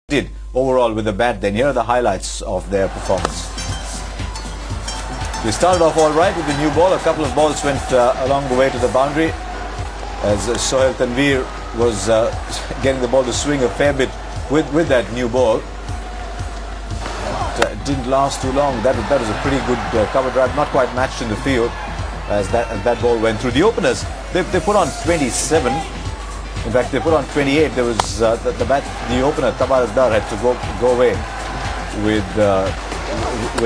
did overall with the bat. Then here are the highlights of their performance. They started off all right with the new ball. A couple of balls went along the way to the boundary as Sohail Tanveer was getting the ball to swing a fair bit with that new ball. It didn't last too long. That was a pretty good cover drive, not quite matched in the field as that ball went through. The openers, they put on 27. In fact, they put on 28. There was the opener Tabar Dar had to go away with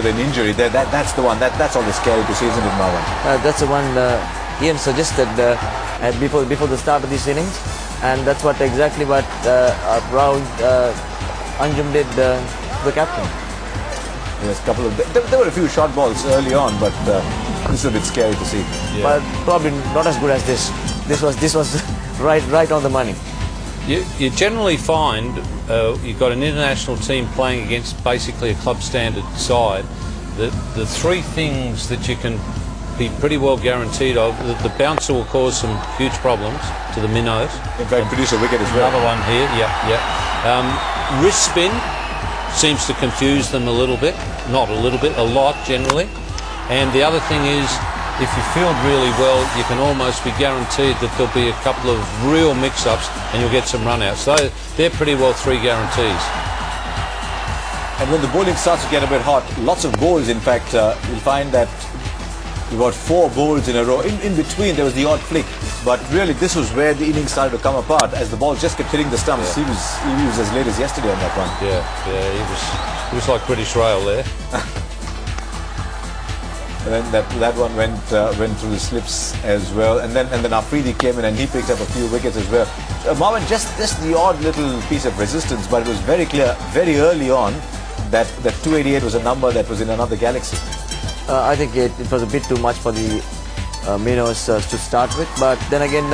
an injury. That's the one. That's always scary to see, isn't it, Marwan? That's the one Ian suggested before the start of these innings, and that's exactly what Rahul Anjum did the captain. Yes, there were a few short balls early on, but this is a bit scary to see. Yeah. But probably not as good as this. This was right on the money. You generally find you've got an international team playing against basically a club standard side. The three things that you can be pretty well guaranteed of: the bouncer will cause some huge problems to the minnows. In fact, produce a wicket as well. Another one here, yeah. Wrist spin seems to confuse them a little bit, not a little bit, a lot generally. And the other thing is, if you field really well, you can almost be guaranteed that there'll be a couple of real mix-ups and you'll get some run-outs. So they're pretty well three guarantees. And when the bowling starts to get a bit hot, lots of bowls, in fact, you'll find that you've got 4 bowls in a row. In between, there was the odd flick. But really, this was where the innings started to come apart as the ball just kept hitting the stumps. Yeah. He was as late as yesterday on that one. Yeah, he was like British Rail there. And then that one went through the slips as well, and then Afridi came in and he picked up a few wickets as well. Marwan, just the odd little piece of resistance, but it was very clear very early on that 288 was a number that was in another galaxy. I think it was a bit too much for the minnows to start with, but then again,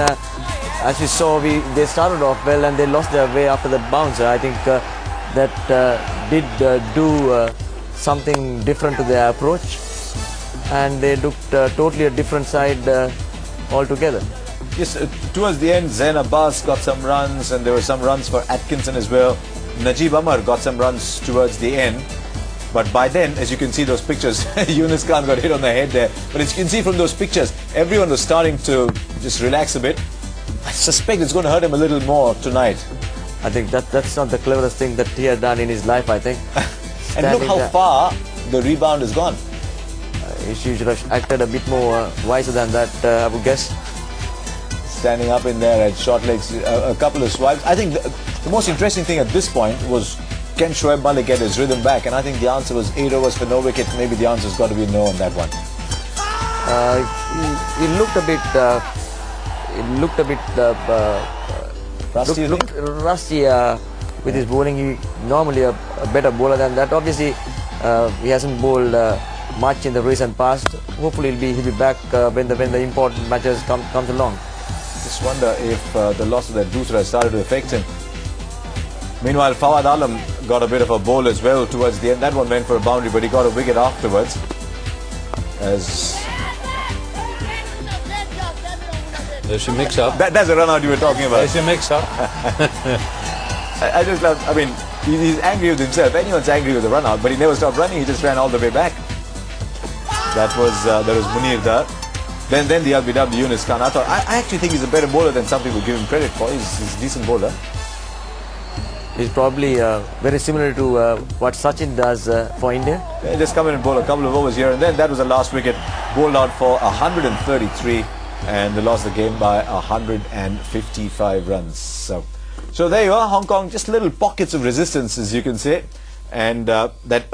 as we saw, they started off well and they lost their way after the bouncer. I think that did do something different to their approach, and they looked totally a different side altogether. Yes, towards the end, Zain Abbas got some runs, and there were some runs for Atkinson as well. Najib Amar got some runs towards the end. But by then, as you can see those pictures, Yunus Khan got hit on the head there. But as you can see from those pictures, everyone was starting to just relax a bit. I suspect it's going to hurt him a little more tonight. I think that's not the cleverest thing that he has done in his life, I think. And look how far the rebound has gone. He should have acted a bit more wiser than that, I would guess. Standing up in there at short legs, a couple of swipes. I think the most interesting thing at this point was, can Shoaib Malik get his rhythm back? And I think the answer was 8 overs for no wicket. Maybe the answer's got to be no on that one. He looked a bit rusty, rusty with his bowling. He normally a better bowler than that. Obviously, he hasn't bowled much in the recent past. Hopefully he'll be back when the important matches comes along. Just wonder if the loss of that Dusra has started to affect him. Meanwhile, Fawad Alam got a bit of a bowl as well towards the end. That one went for a boundary, but he got a wicket afterwards. There's your mix-up. That's the run-out you were talking about. There's your mix-up. I just love, I mean, he's angry with himself. Anyone's angry with the run-out, but he never stopped running. He just ran all the way back. That was Munir Dar. Then the LBW, Yunus Khan. I actually think he's a better bowler than some people give him credit for. He's a decent bowler. He's probably very similar to what Sachin does for India. Yeah, just come in and bowl a couple of overs here, and then that was the last wicket, bowled out for 133, and they lost the game by 155 runs. So there you are, Hong Kong, just little pockets of resistance, as you can say, and that